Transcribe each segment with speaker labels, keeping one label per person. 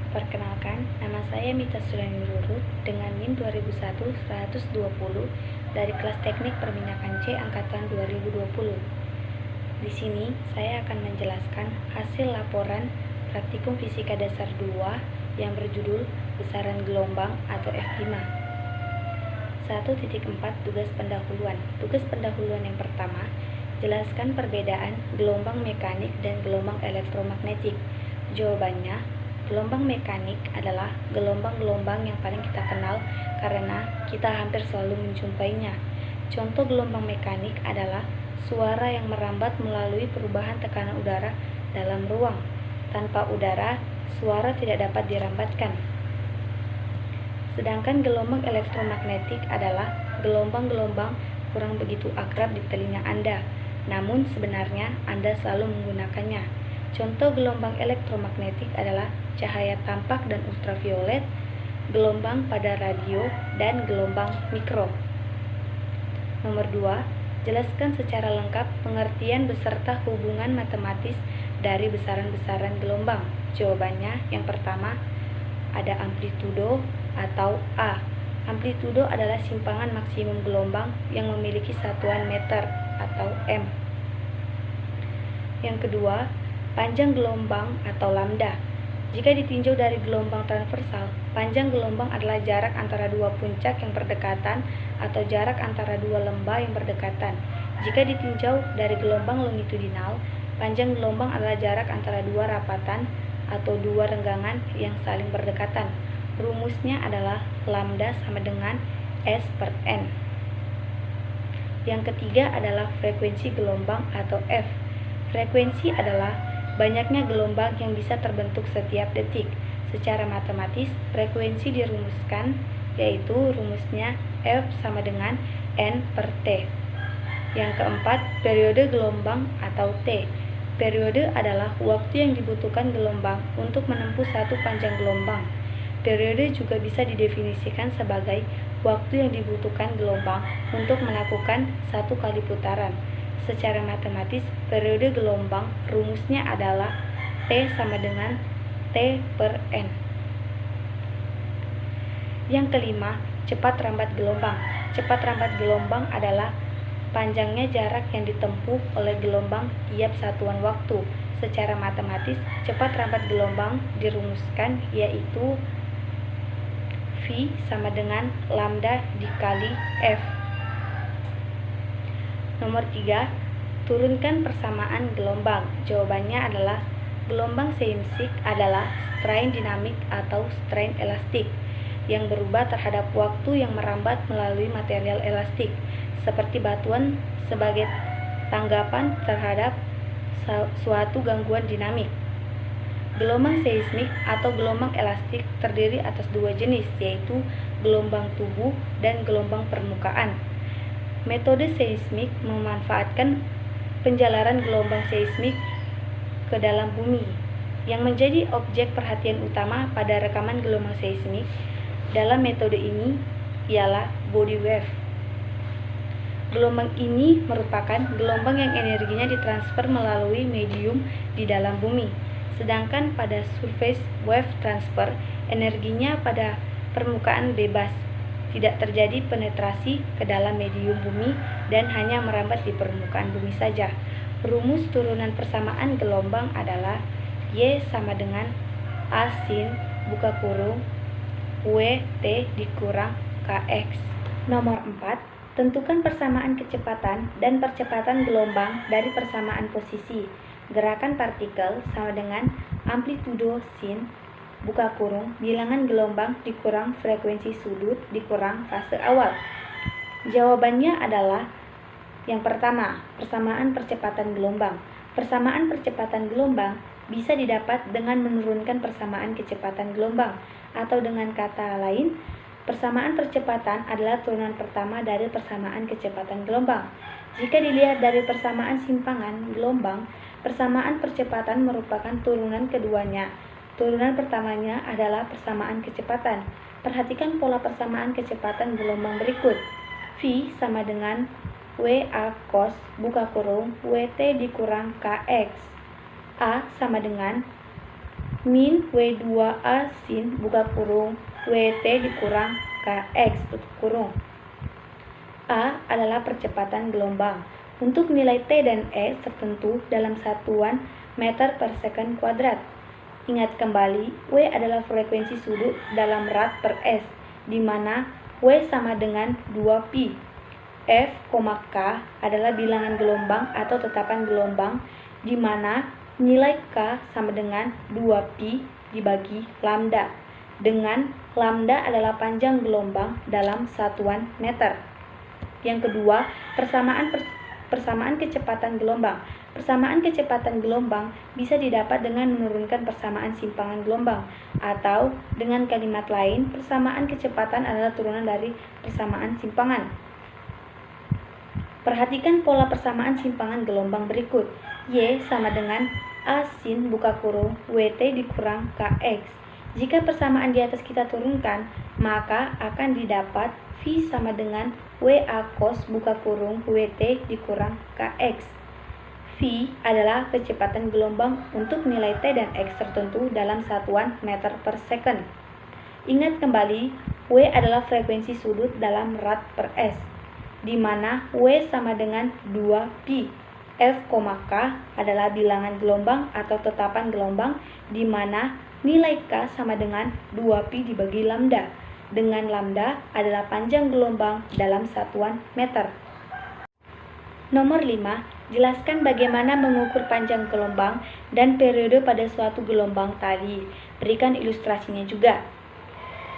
Speaker 1: Perkenalkan, nama saya Mita Sulianiruru dengan NIM 2001-120 dari kelas teknik perminakan C angkatan 2020. Di sini saya akan menjelaskan hasil laporan praktikum fisika dasar 2 yang berjudul besaran gelombang atau F5. 1.4 Tugas pendahuluan. Tugas pendahuluan yang pertama, jelaskan perbedaan gelombang mekanik dan gelombang elektromagnetik. Jawabannya, gelombang mekanik adalah gelombang-gelombang yang paling kita kenal karena kita hampir selalu menjumpainya. Contoh gelombang mekanik adalah suara yang merambat melalui perubahan tekanan udara dalam ruang. Tanpa udara, suara tidak dapat dirambatkan. Sedangkan gelombang elektromagnetik adalah gelombang-gelombang kurang begitu akrab di telinga Anda, namun sebenarnya Anda selalu menggunakannya. Contoh gelombang elektromagnetik adalah cahaya tampak dan ultraviolet, gelombang pada radio, dan gelombang mikro. Nomor 2, jelaskan secara lengkap pengertian beserta hubungan matematis dari besaran-besaran gelombang. Jawabannya, yang pertama, ada amplitudo atau A. Amplitudo adalah simpangan maksimum gelombang yang memiliki satuan meter atau M. Yang kedua, panjang gelombang atau lambda. Jika ditinjau dari gelombang transversal, panjang gelombang adalah jarak antara dua puncak yang berdekatan atau jarak antara dua lembah yang berdekatan. Jika ditinjau dari gelombang longitudinal, panjang gelombang adalah jarak antara dua rapatan atau dua renggangan yang saling berdekatan. Rumusnya adalah lambda sama dengan S per N. Yang ketiga adalah frekuensi gelombang atau F. Frekuensi adalah banyaknya gelombang yang bisa terbentuk setiap detik. Secara matematis, frekuensi dirumuskan, yaitu rumusnya F sama dengan N per T. Yang keempat, periode gelombang atau T. Periode adalah waktu yang dibutuhkan gelombang untuk menempuh satu panjang gelombang. Periode juga bisa didefinisikan sebagai waktu yang dibutuhkan gelombang untuk melakukan satu kali putaran. Secara matematis, periode gelombang rumusnya adalah T sama dengan T per N. Yang kelima, cepat rambat gelombang. Cepat rambat gelombang adalah panjangnya jarak yang ditempuh oleh gelombang tiap satuan waktu. Secara matematis, cepat rambat gelombang dirumuskan yaitu V sama dengan lambda dikali F. Nomor 3, turunkan persamaan gelombang. Jawabannya adalah gelombang seismik adalah strain dinamik atau strain elastik yang berubah terhadap waktu yang merambat melalui material elastik, seperti batuan sebagai tanggapan terhadap suatu gangguan dinamik. Gelombang seismik atau gelombang elastik terdiri atas dua jenis, yaitu gelombang tubuh dan gelombang permukaan. Metode seismik memanfaatkan penjalaran gelombang seismik ke dalam bumi. Yang menjadi objek perhatian utama pada rekaman gelombang seismik dalam metode ini ialah body wave. Gelombang ini merupakan gelombang yang energinya ditransfer melalui medium di dalam bumi. Sedangkan pada surface wave transfer, energinya pada permukaan bebas, tidak terjadi penetrasi ke dalam medium bumi dan hanya merambat di permukaan bumi saja. Rumus turunan persamaan gelombang adalah Y sama dengan A sin buka kurung WT dikurang Kx. Nomor 4, tentukan persamaan kecepatan dan percepatan gelombang dari persamaan posisi. Gerakan partikel sama dengan amplitudo sin buka kurung bilangan gelombang dikurang frekuensi sudut dikurang fase awal. Jawabannya adalah yang pertama, persamaan percepatan gelombang. Persamaan percepatan gelombang bisa didapat dengan menurunkan persamaan kecepatan gelombang, atau dengan kata lain, persamaan percepatan adalah turunan pertama dari persamaan kecepatan gelombang. Jika dilihat dari persamaan simpangan gelombang, persamaan percepatan merupakan turunan keduanya. Turunan pertamanya adalah persamaan kecepatan. Perhatikan pola persamaan kecepatan gelombang berikut. V sama dengan WA cos WT dikurang KX. A sama dengan min W2A sin buka kurung WT dikurang KX tutup kurung. A adalah percepatan gelombang. Untuk nilai T dan E tertentu dalam satuan meter per second kuadrat. Ingat kembali, W adalah frekuensi sudut dalam rad per S, di mana W sama dengan 2pi. F, K adalah bilangan gelombang atau tetapan gelombang, di mana nilai K sama dengan 2pi dibagi lambda, dengan lambda adalah panjang gelombang dalam satuan meter. Yang kedua, persamaan kecepatan gelombang. Persamaan kecepatan gelombang bisa didapat dengan menurunkan persamaan simpangan gelombang, atau dengan kalimat lain, persamaan kecepatan adalah turunan dari persamaan simpangan. Perhatikan pola persamaan simpangan gelombang berikut. Y sama dengan A sin buka kurung WT dikurang KX. Jika persamaan di atas kita turunkan, maka akan didapat V sama dengan WA cos buka kurung WT dikurang KX. V adalah kecepatan gelombang untuk nilai T dan X tertentu dalam satuan meter per second. Ingat kembali, W adalah frekuensi sudut dalam rad per S, di mana W sama dengan 2pi. F, K adalah bilangan gelombang atau tetapan gelombang, di mana nilai K sama dengan 2pi dibagi lambda, dengan lambda adalah panjang gelombang dalam satuan meter. Nomor 5. Jelaskan bagaimana mengukur panjang gelombang dan periode pada suatu gelombang tadi. Berikan ilustrasinya juga.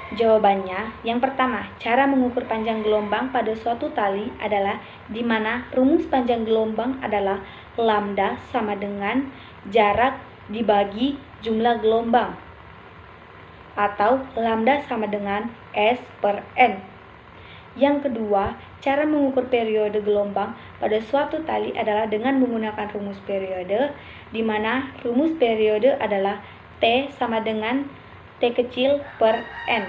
Speaker 1: Jawabannya, yang pertama, cara mengukur panjang gelombang pada suatu tali adalah di mana rumus panjang gelombang adalah lambda sama dengan jarak dibagi jumlah gelombang, atau lambda sama dengan S per N. Yang kedua, cara mengukur periode gelombang pada suatu tali adalah dengan menggunakan rumus periode, di mana rumus periode adalah T sama dengan T kecil per N.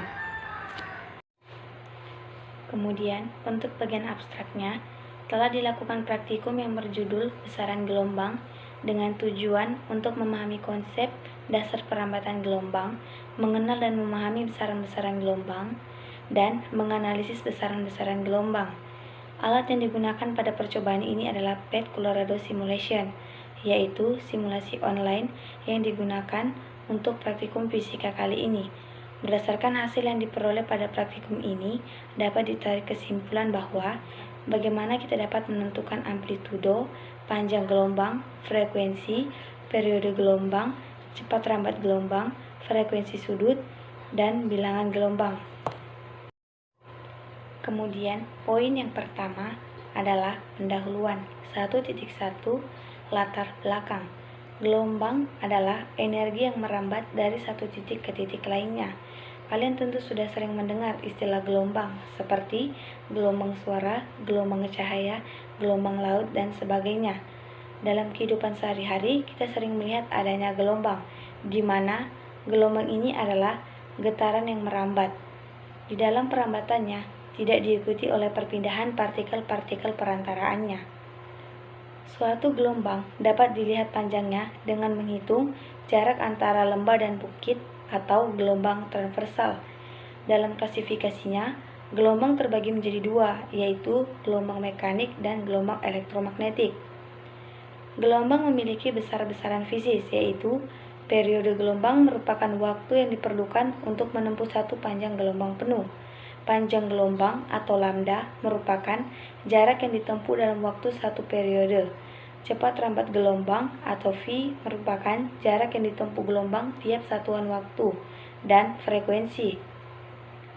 Speaker 1: Kemudian, untuk bagian abstraknya, telah dilakukan praktikum yang berjudul besaran gelombang dengan tujuan untuk memahami konsep dasar perambatan gelombang, mengenal dan memahami besaran-besaran gelombang, dan menganalisis besaran-besaran gelombang. Alat yang digunakan pada percobaan ini adalah PET Colorado Simulation, yaitu simulasi online yang digunakan untuk praktikum fisika kali ini. Berdasarkan hasil yang diperoleh pada praktikum ini, dapat ditarik kesimpulan bahwa bagaimana kita dapat menentukan amplitudo, panjang gelombang, frekuensi, periode gelombang, cepat rambat gelombang, frekuensi sudut, dan bilangan gelombang. Kemudian, poin yang pertama adalah pendahuluan. 1.1 Latar belakang. Gelombang adalah energi yang merambat dari satu titik ke titik lainnya. Kalian tentu sudah sering mendengar istilah gelombang, seperti gelombang suara, gelombang cahaya, gelombang laut, dan sebagainya. Dalam kehidupan sehari-hari, kita sering melihat adanya gelombang, di mana gelombang ini adalah getaran yang merambat. Di dalam perambatannya, tidak diikuti oleh perpindahan partikel-partikel perantaraannya. Suatu gelombang dapat dilihat panjangnya dengan menghitung jarak antara lembah dan bukit atau gelombang transversal. Dalam klasifikasinya, gelombang terbagi menjadi dua, yaitu gelombang mekanik dan gelombang elektromagnetik. Gelombang memiliki besar-besaran fisis, yaitu periode gelombang merupakan waktu yang diperlukan untuk menempuh satu panjang gelombang penuh. Panjang gelombang atau lambda merupakan jarak yang ditempuh dalam waktu satu periode. Cepat rambat gelombang atau V merupakan jarak yang ditempuh gelombang tiap satuan waktu, dan frekuensi.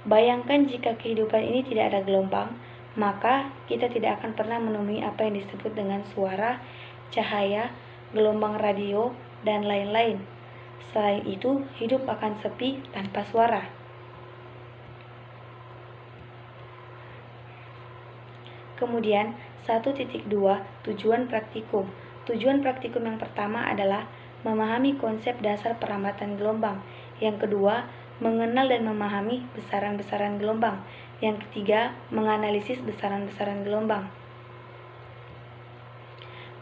Speaker 1: Bayangkan jika kehidupan ini tidak ada gelombang, maka kita tidak akan pernah menemui apa yang disebut dengan suara, cahaya, gelombang radio, dan lain-lain. Selain itu, hidup akan sepi tanpa suara. Kemudian, 1.2 Tujuan praktikum. Tujuan praktikum yang pertama adalah memahami konsep dasar perambatan gelombang. Yang kedua, mengenal dan memahami besaran-besaran gelombang. Yang ketiga, menganalisis besaran-besaran gelombang.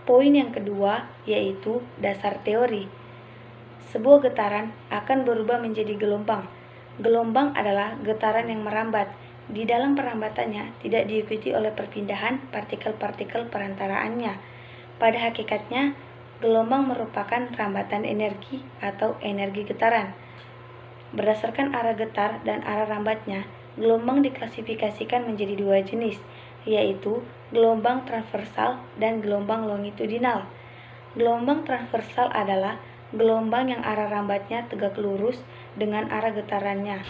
Speaker 1: Poin yang kedua yaitu dasar teori. Sebuah getaran akan berubah menjadi gelombang. Gelombang adalah getaran yang merambat. Di dalam perambatannya tidak diikuti oleh perpindahan partikel-partikel perantaraannya. Pada hakikatnya, gelombang merupakan rambatan energi atau energi getaran. Berdasarkan arah getar dan arah rambatnya, gelombang diklasifikasikan menjadi dua jenis, yaitu gelombang transversal dan gelombang longitudinal. Gelombang transversal adalah gelombang yang arah rambatnya tegak lurus dengan arah getarannya.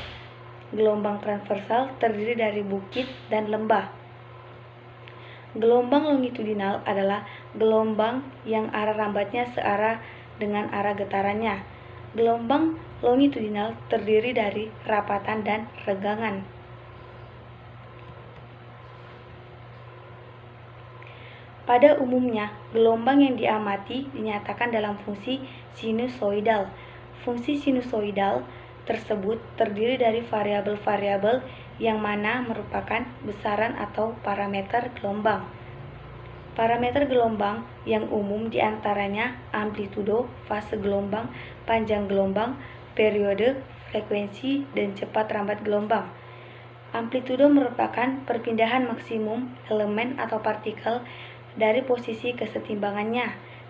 Speaker 1: Gelombang transversal terdiri dari bukit dan lembah. Gelombang longitudinal adalah gelombang yang arah rambatnya searah dengan arah getarannya. Gelombang longitudinal terdiri dari rapatan dan regangan. Pada umumnya, gelombang yang diamati dinyatakan dalam fungsi sinusoidal. Fungsi sinusoidal tersebut terdiri dari variabel-variabel yang mana merupakan besaran atau parameter gelombang. Parameter gelombang yang umum diantaranya amplitudo, fase gelombang, panjang gelombang, periode, frekuensi, dan cepat rambat gelombang. Amplitudo merupakan perpindahan maksimum elemen atau partikel dari posisi kesetimbangannya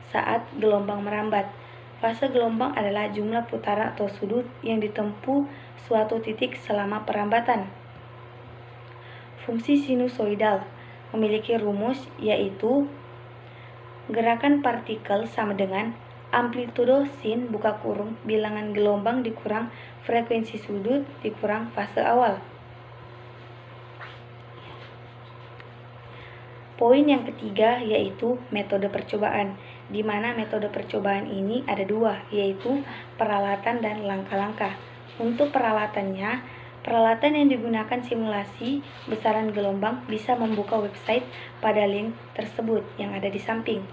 Speaker 1: saat gelombang merambat. Fase gelombang adalah jumlah putaran atau sudut yang ditempuh suatu titik selama perambatan. Fungsi sinusoidal memiliki rumus yaitu gerakan partikel sama dengan amplitudo sin buka kurung bilangan gelombang dikurang frekuensi sudut dikurang fase awal. Poin yang ketiga yaitu metode percobaan, di mana metode percobaan ini ada dua, yaitu peralatan dan langkah-langkah. Untuk peralatannya, peralatan yang digunakan simulasi besaran gelombang bisa membuka website pada link tersebut yang ada di samping.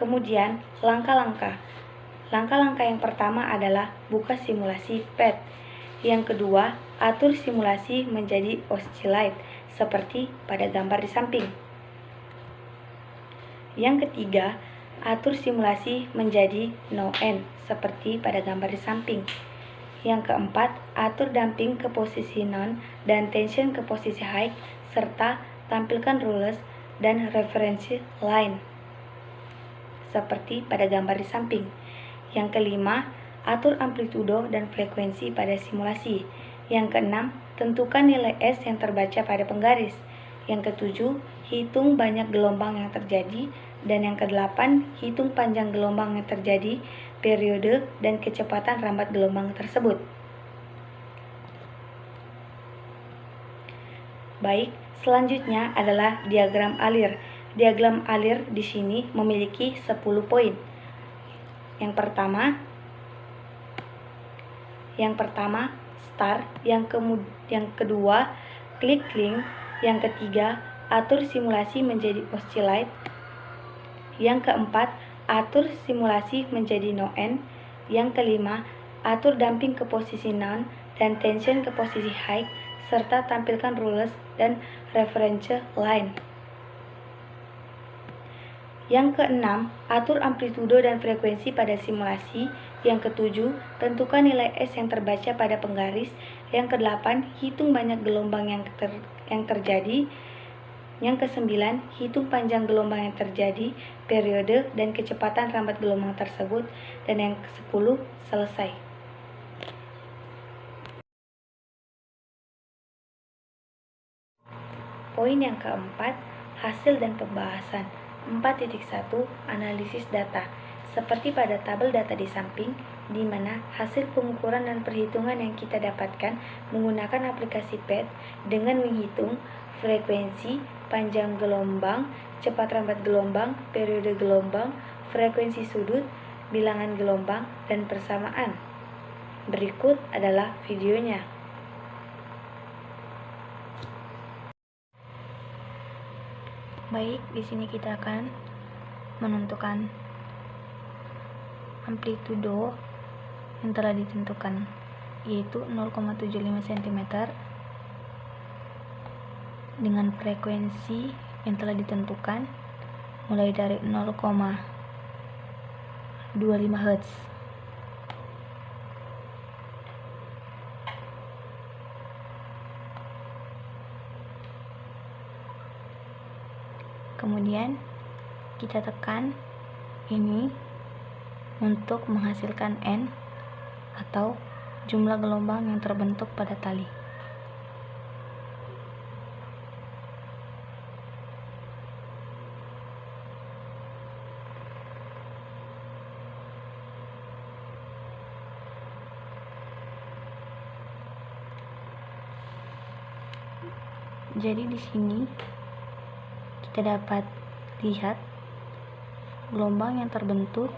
Speaker 1: Kemudian, langkah-langkah. Langkah-langkah yang pertama adalah buka simulasi PET. Yang kedua, atur simulasi menjadi oscillate, seperti pada gambar di samping. Yang ketiga, atur simulasi menjadi no end, seperti pada gambar di samping. Yang keempat, atur damping ke posisi non dan tension ke posisi high, serta tampilkan rules dan reference line, seperti pada gambar di samping. Yang kelima, atur amplitudo dan frekuensi pada simulasi. Yang keenam, tentukan nilai S yang terbaca pada penggaris. Yang ketujuh, hitung banyak gelombang yang terjadi. Dan yang kedelapan, hitung panjang gelombang yang terjadi, periode, dan kecepatan rambat gelombang tersebut. Baik, selanjutnya adalah diagram alir. Diagram alir di sini memiliki 10 poin. Yang pertama start, yang kedua klik link, yang ketiga atur simulasi menjadi oscillate, yang keempat atur simulasi menjadi no end, yang kelima atur damping ke posisi non dan tension ke posisi high, serta tampilkan rules dan reference line. Yang keenam, atur amplitudo dan frekuensi pada simulasi. Yang ketujuh, tentukan nilai S yang terbaca pada penggaris. Yang kedelapan, hitung banyak gelombang yang terjadi. Yang kesembilan, hitung panjang gelombang yang terjadi, periode, dan kecepatan rambat gelombang tersebut. Dan yang ke-10, selesai. Poin yang keempat, hasil dan pembahasan. 4.1 Analisis data. Seperti pada tabel data di samping, di mana hasil pengukuran dan perhitungan yang kita dapatkan menggunakan aplikasi PET dengan menghitung frekuensi, panjang gelombang, cepat rambat gelombang, periode gelombang, frekuensi sudut, bilangan gelombang, dan persamaan. Berikut adalah videonya. Baik, di sini kita akan menentukan amplitudo yang telah ditentukan, yaitu 0,75 cm, dengan frekuensi yang telah ditentukan mulai dari 0,25 Hz. Kemudian kita tekan ini untuk menghasilkan N atau jumlah gelombang yang terbentuk pada tali. Jadi di sini kita dapat lihat gelombang yang terbentuk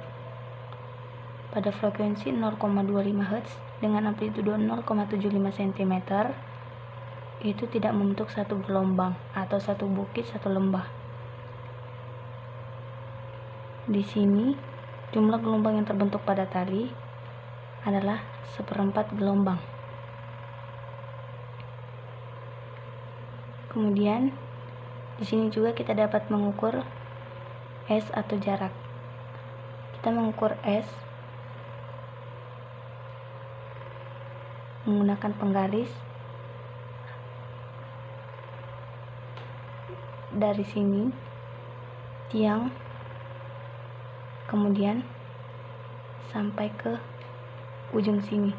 Speaker 1: pada frekuensi 0,25 Hz dengan amplitudo 0,75 cm itu tidak membentuk satu gelombang atau satu bukit, satu lembah. Di sini jumlah gelombang yang terbentuk pada tali adalah 1/4 gelombang. Kemudian di sini juga kita dapat mengukur S atau jarak. Kita mengukur S menggunakan penggaris dari sini tiang, kemudian sampai ke ujung sini.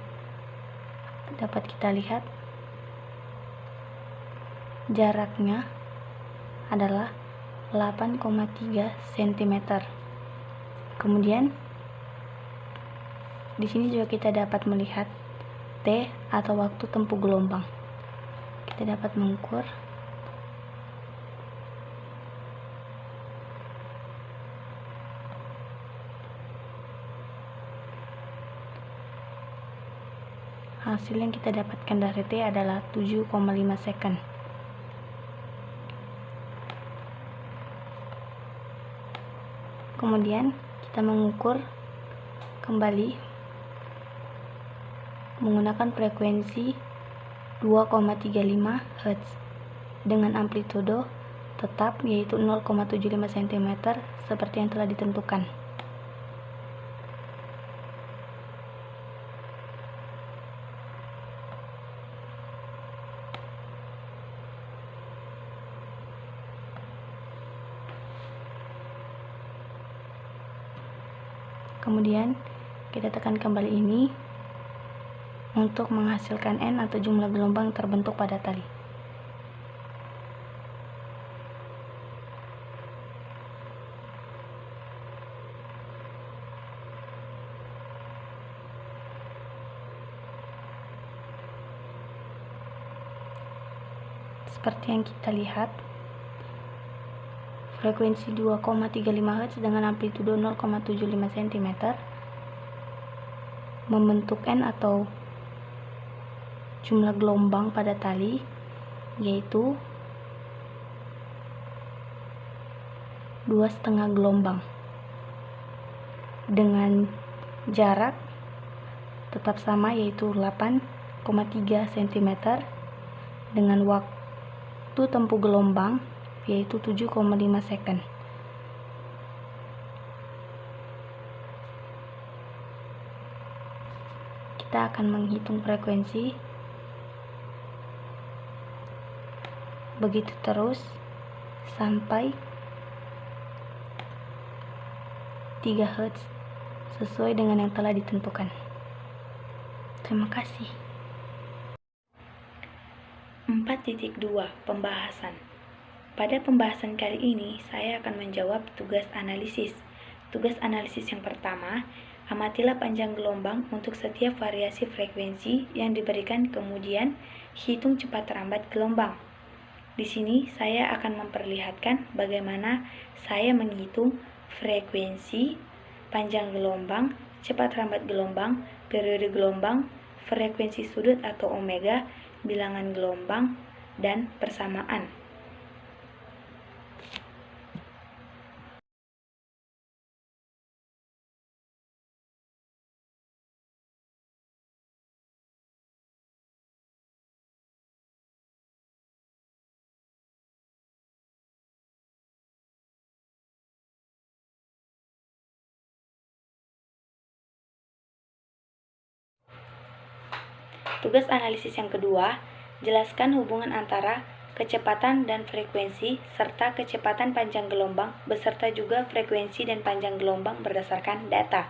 Speaker 1: Dapat kita lihat jaraknya adalah 8,3 cm. Kemudian di sini juga kita dapat melihat T atau waktu tempuh gelombang. Kita dapat mengukur hasil yang kita dapatkan dari T adalah 7,5 second. Kemudian kita mengukur kembali menggunakan frekuensi 2,35 Hz dengan amplitudo tetap yaitu 0,75 cm seperti yang telah ditentukan. Kemudian kita tekan kembali ini untuk menghasilkan N atau jumlah gelombang terbentuk pada tali. Seperti yang kita lihat, frekuensi 2,35 Hz dengan amplitudo 0,75 cm membentuk N atau jumlah gelombang pada tali yaitu 2,5 gelombang dengan jarak tetap sama yaitu 8,3 cm dengan waktu tempuh gelombang yaitu 7,5 second. Kita akan menghitung frekuensi begitu terus sampai 3 Hz sesuai dengan yang telah ditentukan. Terima kasih. 4.2 Pembahasan. Pada pembahasan kali ini, saya akan menjawab tugas analisis. Tugas analisis yang pertama, amatilah panjang gelombang untuk setiap variasi frekuensi yang diberikan, kemudian hitung cepat lambat gelombang. Di sini saya akan memperlihatkan bagaimana saya menghitung frekuensi, panjang gelombang, cepat lambat gelombang, periode gelombang, frekuensi sudut atau omega, bilangan gelombang, dan persamaan. Tugas analisis yang kedua, jelaskan hubungan antara kecepatan dan frekuensi, serta kecepatan panjang gelombang, beserta juga frekuensi dan panjang gelombang berdasarkan data.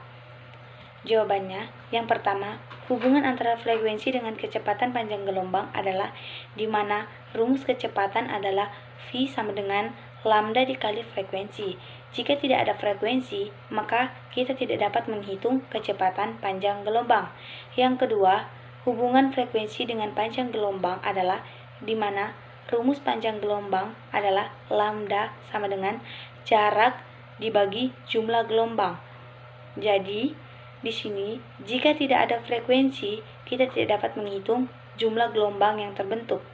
Speaker 1: Jawabannya, yang pertama, hubungan antara frekuensi dengan kecepatan panjang gelombang adalah di mana rumus kecepatan adalah V sama dengan lambda dikali frekuensi. Jika tidak ada frekuensi, maka kita tidak dapat menghitung kecepatan panjang gelombang. Yang kedua, hubungan frekuensi dengan panjang gelombang adalah di mana rumus panjang gelombang adalah lambda sama dengan jarak dibagi jumlah gelombang. Jadi, di sini, jika tidak ada frekuensi, kita tidak dapat menghitung jumlah gelombang yang terbentuk.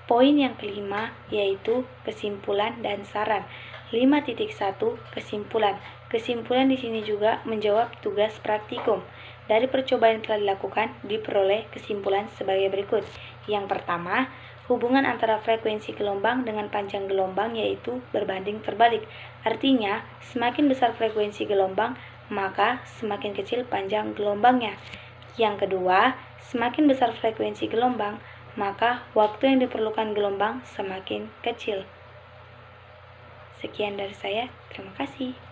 Speaker 1: Poin yang kelima yaitu kesimpulan dan saran. 5.1 kesimpulan. Kesimpulan di sini juga menjawab tugas praktikum. Dari percobaan yang telah dilakukan, diperoleh kesimpulan sebagai berikut. Yang pertama, hubungan antara frekuensi gelombang dengan panjang gelombang yaitu berbanding terbalik. Artinya, semakin besar frekuensi gelombang, maka semakin kecil panjang gelombangnya. Yang kedua, semakin besar frekuensi gelombang, maka waktu yang diperlukan gelombang semakin kecil. Sekian dari saya, terima kasih.